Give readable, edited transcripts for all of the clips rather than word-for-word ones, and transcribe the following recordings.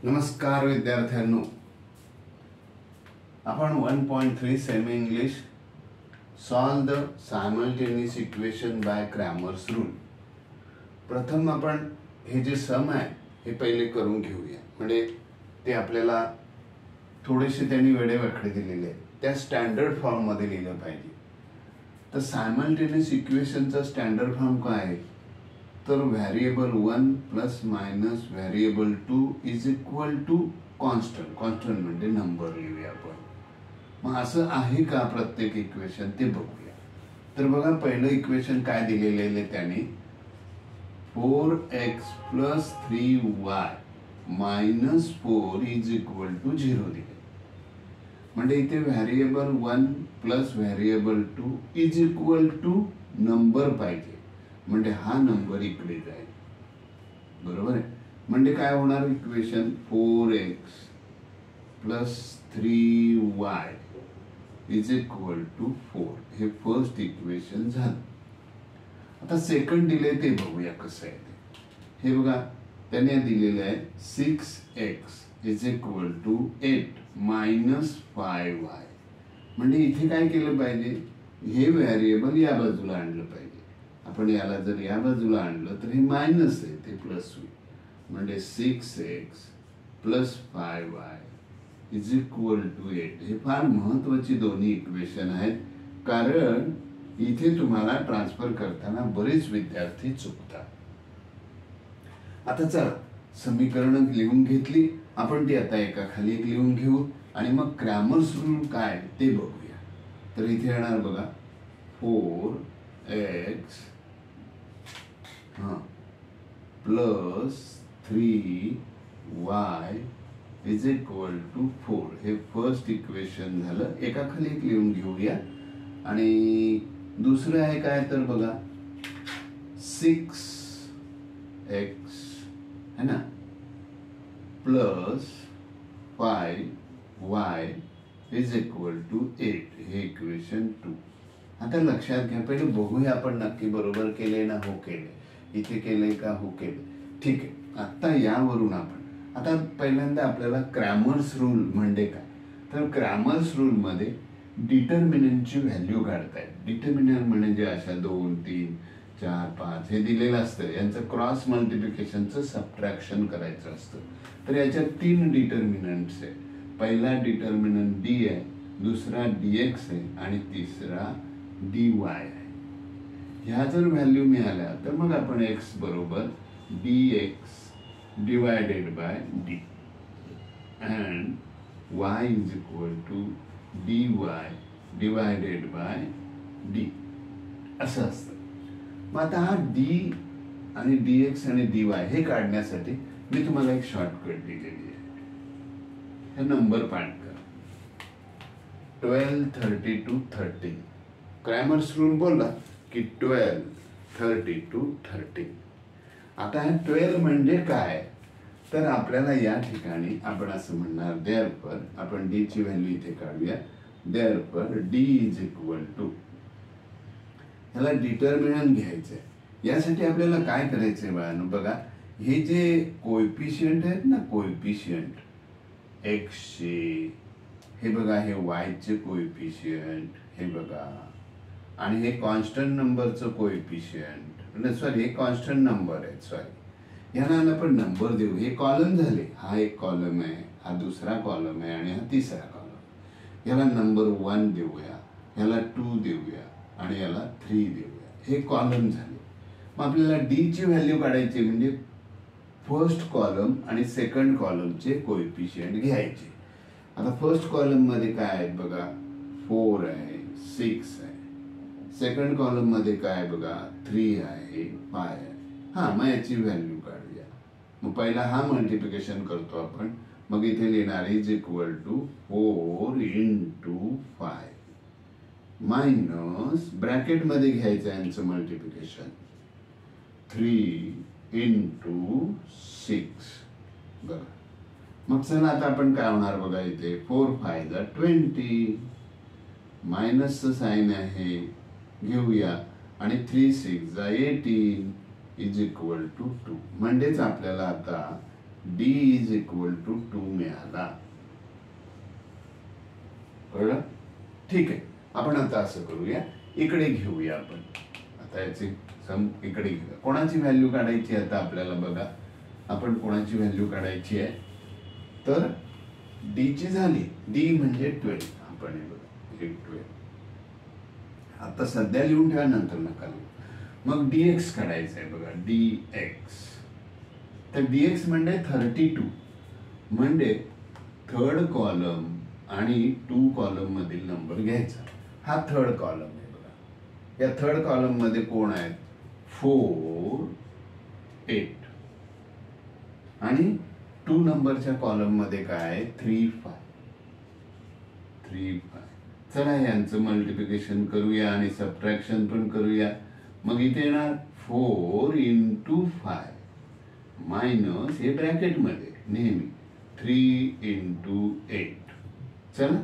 नमस्कार विद्यार्थ्यांनो, आपण 1.3 semi English solve the simultaneous equation by Cramer's rule. प्रथम आपण हे जे सम आहे हे पहिले करून घेऊया, म्हणजे ते आपल्याला थोडेसे त्यांनी वेडेवाकडे दिलेले आहेत त्या स्टँडर्ड फॉर्म मध्ये लिहिलं पाहिजे. तर सायमल्टेनियस इक्वेशनचा स्टँडर्ड फॉर्म काय आहे, तर variable 1 plus minus variable 2 is equal to constant. Constant म्हणजे नंबर लिहूया आपण. मग असं आहे का प्रत्येक इक्वेशन ते बघूया. तर बघा, पहिलं इक्वेशन काय दिलेलं आहे त्याने, 4x plus 3y minus 4 is equal to 0 दिले. म्हणजे इथे variable 1 plus variable 2 is equal to number पाहिजे, म्हणजे हा नंबर इकडे जाईल. बरोबर आहे. म्हणजे काय होणार equation, 4x plus 3y is equal to 4. हे फर्स्ट इक्वेशन झालं. आता सेकंड दिले ते बघूया कसं आहे ते. हे बघा, त्याने दिलेलं आहे 6x is equal to 8 minus 5y. म्हणजे इथे काय केलं पाहिजे, हे व्हेरिएबल या बाजूला आणलं पाहिजे. आपण याला जर या बाजूला आणलं तर हे मायनस आहे, ते प्लस होईल. म्हणजे 6x plus 5y is equal to 8. हे फार महत्वाची दोन्ही इक्वेशन आहेत, कारण इथे तुम्हाला ट्रान्सफर करताना बरेच विद्यार्थी चुकतात. आता चला, समीकरण लिहून घेतली आपण, ती आता एका खाली एक लिहून घेऊ आणि मग क्रॅमर्स रूल काय ते बघूया. तर इथे येणार बघा, 4x plus 3y is equal to 4. हे फर्स्ट इक्वेशन झालं. एका खाली एक लिहून घेऊया. आणि दुसरं आहे काय, तर बघा 6x है ना plus 5y is equal to 8. हे इक्वेशन 2. आता लक्षात घ्या, पहिले बघूया आपण नक्की बरोबर केले ना हो केले, इथे केले का हो केले. ठीक आहे. आता यावरून आपण आता पहिल्यांदा आपल्याला क्रॅमर्स रूल म्हणजे काय, तर क्रॅमर्स रूल मध्ये डिटर्मिनंटची व्हॅल्यू काढतायत. डिटर्मिनंट म्हणजे अशा 2, 3, 4, 5 हे दिलेलं असतं. यांचं क्रॉस मल्टिप्लिकेशनचं सबट्रॅक्शन करायचं असतं. तर याच्यात 3 डिटर्मिनंट्स आहे. पहिला डिटर्मिनंट डी आहे, दुसरा dx आहे आणि तिसरा dy आहे. ह्या जर व्हॅल्यू मिळाल्या तर मग आपण x बरोबर dx divided by d and y is equal to dy divided by d असं असतं. मग आता हा d आणि dx आणि dy हे काढण्यासाठी मी तुम्हाला एक शॉर्टकट दिलेली आहे. हे नंबर पाठ करा, 12, 32, 13. क्रॅमर्स रूल बोलला की 12, 32, 13. आता हे 12 म्हणजे काय, तर आपल्याला या ठिकाणी आपण असं म्हणणार, देअरफॉर आपण डी ची व्हॅल्यू इथे काढूया. Therefore D is equal to, ह्याला डिटर्मिनंट घ्यायचंय. यासाठी आपल्याला काय करायचंय बाळांनो, बघा हे जे कोएफिशियंट आहेत ना, कोएफिशियंट एक्सचे, हे बघा हे वाय चे कोएफिशियंट, हे बघा, आणि हे कॉन्स्टंट नंबरचं कोएफिशियंट, सॉरी हे कॉन्स्टंट नंबर आहे, सॉरी यांना आपण नंबर देऊ. हे कॉलम झाले, हा एक कॉलम आहे, हा दुसरा कॉलम आहे आणि हा तिसरा कॉलम. याला नंबर 1 देऊया, याला 2 देऊया आणि याला 3 देऊया. हे कॉलम झाले. मग आपल्याला डी ची व्हॅल्यू काढायची, म्हणजे फर्स्ट कॉलम आणि सेकंड कॉलमचे कोएफिशियंट घ्यायचे. आता फर्स्ट कॉलम मध्ये काय आहेत बघा, 4 आहे, 6 आहे. सेकंड कॉलम मध्ये काय बघा, 3 आहे, 5 आहे. हा, मग याची व्हॅल्यू काढूया. मग पहिला हा मल्टिप्लिकेशन करतो आपण. मग इथे लिहिणार is equal to 4 into 5 minus bracket मध्ये घ्यायचं यांचं मल्टिप्लिकेशन, 3 इंटू 6. बघा, मग चला आता आपण काय होणार बघा, इथे 4 5 जा 20, मायनसचं साइन आहे घेऊया आणि 3 6 जा 18 इज इक्वल टू 2. म्हणजेच आपल्याला आता डी इज इक्वल टू 2 मिळाला. कळलं? ठीक आहे. आपण आता असं करूया, इकडे घेऊया आपण आता याची इकडे घेऊया. कोणाची व्हॅल्यू काढायची आता आपल्याला बघा. आपण कोणाची व्हॅल्यू काढायची आहे तर डी ची झाली. डी म्हणजे 12. आपण हे बघा 12 आता सध्या लिहून ठेवा, नंतर नका लिहू. मग dx काढायचं आहे बघा. dx तर dx म्हणजे 32 म्हणजे थर्ड कॉलम आणि 2 कॉलम मधील नंबर घ्यायचा. हा थर्ड कॉलम आहे बघा. या थर्ड कॉलम मध्ये कोण आहेत? 4 8 आणि 2 नंबरच्या कॉलम मध्ये काय? 3 5. चला यांचं मल्टिप्लिकेशन करूया आणि सबट्रॅक्शन पण करूया. मग इथे येणार 4 इंटू 5 मायनस हे ब्रॅकेट मध्ये नेहमी 3 इंटू 8. चला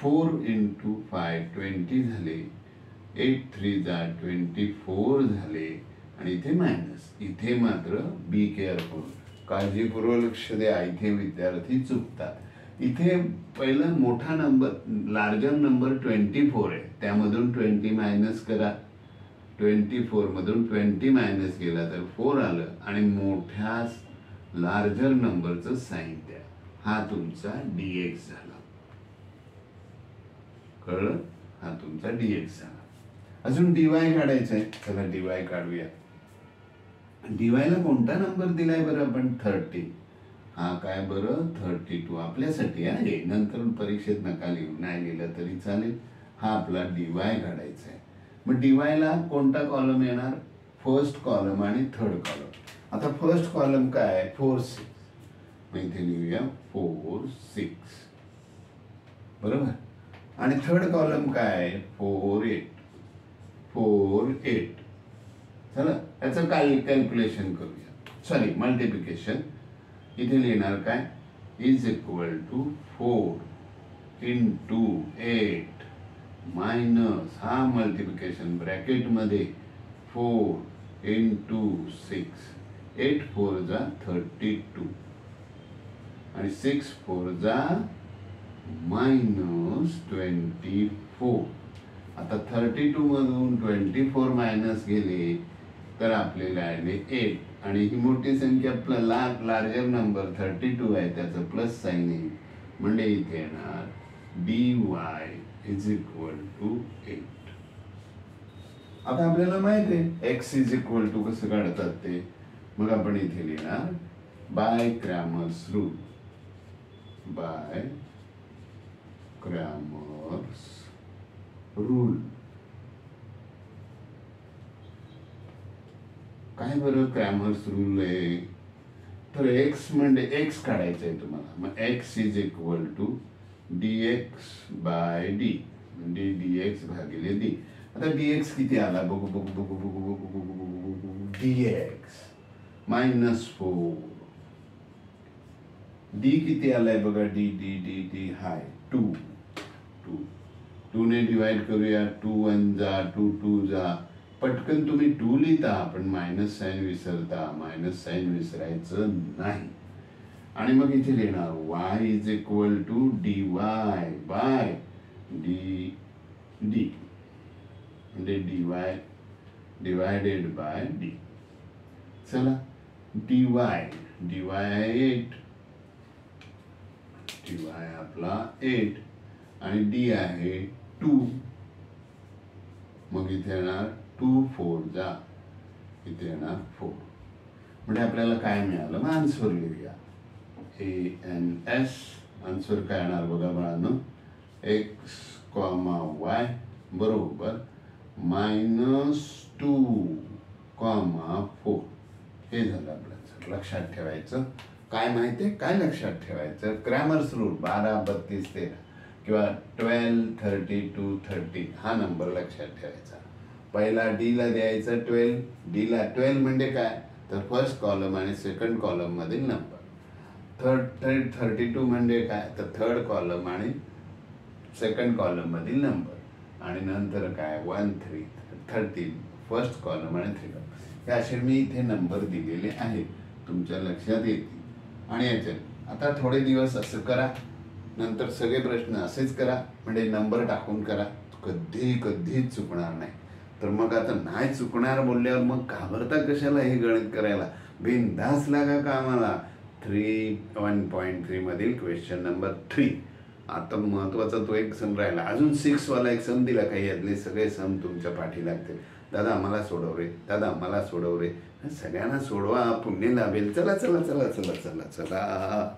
4 इंटू 5 20 झाले. 8 3 जा 24 झाले आणि इथे मायनस. इथे मात्र बी केअरफुल, काळजीपूर्वक लक्ष द्या. इथे विद्यार्थी चुकतात. इथे पहिला मोठा नंबर लार्जर नंबर 24 आहे, त्यामधून 20 मायनस करा. 24 मधून 20 मायनस केला तर 4 आलं आणि मोठ्या लार्जर नंबरचं साइन द्या. हा तुमचा dx झाला. कळलं? हा तुमचा dx झाला. अजून dy काढायचा आहे. चला dy काढूया. dy ला कोणता नंबर दिलाय बरं आपण? 30. हा काय बरं? 32 आपल्यासाठी आहे. नंतर परीक्षेत नका लिहू, नाही लिहिलं तरी चालेल. हा आपला dy काढायचा आहे. मग dy ला कोणता कॉलम येणार? फर्स्ट कॉलम आणि थर्ड कॉलम. आता फर्स्ट कॉलम काय? 4 6. मग इथे लिहूया 4 6 बरोबर. आणि थर्ड कॉलम काय? 4 8. चला याचं काय कॅल्क्युलेशन करूया. Sorry multiplication. इथे लिहिणार काय? Is equal to 4 into 8 minus हा मल्टिप्लिकेशन ब्रॅकेट मध्ये 4 इंटू 6. 8 4 जा 32 आणि 6 4 जा मायनस 24. आता 32 मधून 24 मायनस गेले तर आपल्याला आले 8 आणि ही मोठी संख्या लार्जर नंबर 32 आहे, त्याचं प्लस साइन येईल म्हणजे इथे येणार dy इज इक्वल टू 8. आता आपल्याला माहित आहे x इज इक्वल टू कसं काढतात ते. मग आपण इथे लिहिणार by Cramer's rule. By Cramer's rule. काय बरं क्रॅमर्स रूल आहे? तर x म्हणजे x काढायचं आहे तुम्हाला. मग x is equal to dx by d म्हणजे dx भागिले d. आता dx किती आला बघू बघू बघू बघू बघू बघू बघू बघू. dx minus 4. d किती आलाय बघा. d d d d हाय 2. 2 ने डिवाइड करूया. 2 1 जा 2 2 जा. पटकन तुम्ही 2 लिहिता पण मायनस साइन विसरता. मायनस साइन विसरायचं नाही. आणि मग इथे लिहिणार y is equal to dy by D म्हणजे dy डिवायडेड बाय d. चला dy आहे 8. dy आपला 8 आणि d आहे 2. मग इथे येणार 2 4 जा इथे येणार 4 म्हणजे आपल्याला काय मिळालं? मग आन्सर लिहूया. ANS आन्सर काय येणार बघा बाळांनो. x, y बरोबर -2, 4 हे झालं आपल्याचं. लक्षात ठेवायचं काय माहितीये? काय लक्षात ठेवायचं? क्रॅमर्स रूल 12 32 13 किंवा 12 32 30 हा नंबर लक्षात ठेवायचा. पहिला डी ला द्यायचा 12. डी ला 12 म्हणजे काय तर फर्स्ट कॉलम आणि सेकंड कॉलम मधील नंबर. 32 म्हणजे काय तर थर्ड कॉलम आणि सेकंड कॉलम मधील नंबर. आणि नंतर काय 1 3 13 फर्स्ट कॉलम आणि 3 कॉलम. हे असे मी इथे नंबर दिलेले आहेत, तुमच्या लक्षात येतील. आणि याचे आता थोडे दिवस असं करा, नंतर सगळे प्रश्न असेच करा, म्हणजे नंबर टाकून करा, कधीच चुकणार नाही. तर मग आता नाही चुकणार बोलल्यावर मग घाबरता कशाला हे गणित करायला, बिनधास्त लागा कामाला. 1.3 मधील क्वेश्चन नंबर 3. आता महत्वाचा तो एक सम राहिला, अजून 6 वाला एक सम दिला, काही यातले सगळे सम तुमच्या पाठी लागतील. दादा मला सोडव रे, दादा मला सोडव रे. सगळ्यांना सोडवा, पुण्य लाभेल. चला चला चला चला चला चला.